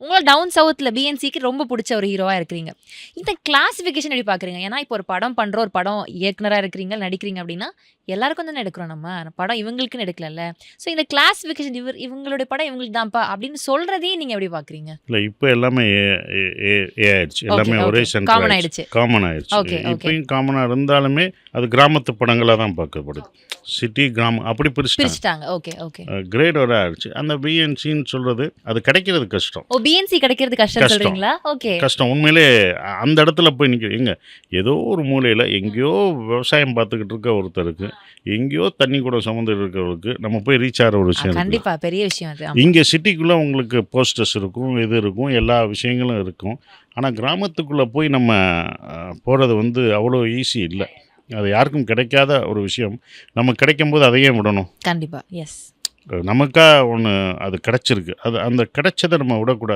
உங்களோட டவுன் சவுத்ல பிஎன்சிக்கு ரொம்ப பிடிச்ச ஒரு ஹீரோவா இருக்கிறீங்க. இந்த கிளாசிஃபிகேஷன் எப்படி பார்க்குறீங்க? ஏன்னா, இப்போ ஒரு படம் பண்றோம், ஒரு படம் இயக்குனரா இருக்கிறீங்க, நடிக்கிறீங்க அப்படின்னா, எல்லாருக்கும் தானே எடுக்கிறோம் நம்ம. படம் இவங்களுக்குன்னு எடுக்கலல்ல. ஸோ இந்த கிளாசிஃபிகேஷன் இவங்களுடைய படம் இவங்களுக்கு தான்ப்பா அப்படின்னு சொல்றதையே நீங்க எப்படி பார்க்குறீங்க? இல்லை, இப்போ எல்லாமே ஆயிடுச்சு. ஓகே, எல்லாமே ஒரே ஓகே. சென்டர் காமன் ஆயிடுச்சு. ஆயிடுச்சு. காமன் ஆயிடுச்சு. Okay, okay. இப்பயும் காமனாக இருந்தாலுமே அது கிராமத்து படங்களாக தான் பார்க்கப்படுது. சிட்டி, கிராமம் அப்படி பிரிச்சுட்டாங்க. Okay, okay. கிரேட் வர ஆயிடுச்சு. அந்த பிஎன்சின்னு சொல்கிறது அது கிடைக்கிறது கஷ்டம். ஓ, பிஎன்சி கிடைக்கிறது கஷ்டம் கஷ்டம். சொல்றீங்களா? ஓகே. கஷ்டம் உண்மையிலே. அந்த இடத்துல போய் எங்க ஏதோ ஒரு மூலையில் எங்கேயோ விவசாயம் பார்த்துக்கிட்டு இருக்க ஒருத்தருக்கு, எங்கேயோ தண்ணி கூட சுமந்துட்டு இருக்கிறவருக்கு நம்ம போய் ரீச் ஆகிற ஒரு விஷயம் இருக்கு. கண்டிப்பா பெரிய விஷயம் அது. ஆமா. இங்கே சிட்டிக்குள்ளே உங்களுக்கு போஸ்டர்ஸ் இருக்கும், இது இருக்கும், எல்லா விஷயங்களும் இருக்கும். ஆனால் கிராமத்துக்குள்ளே போய் நம்ம போகிறது வந்து அவ்வளோ ஈஸி இல்லை. அது யாருக்கும் கிடைக்காத ஒரு விஷயம். நமக்கு கிடைக்கும்போது அதையே விடணும். கண்டிப்பா. எஸ். நமக்கா ஒன்று அது கிடைச்சிருக்கு. அது அந்த கிடைச்சதை நம்ம விடக்கூடாது.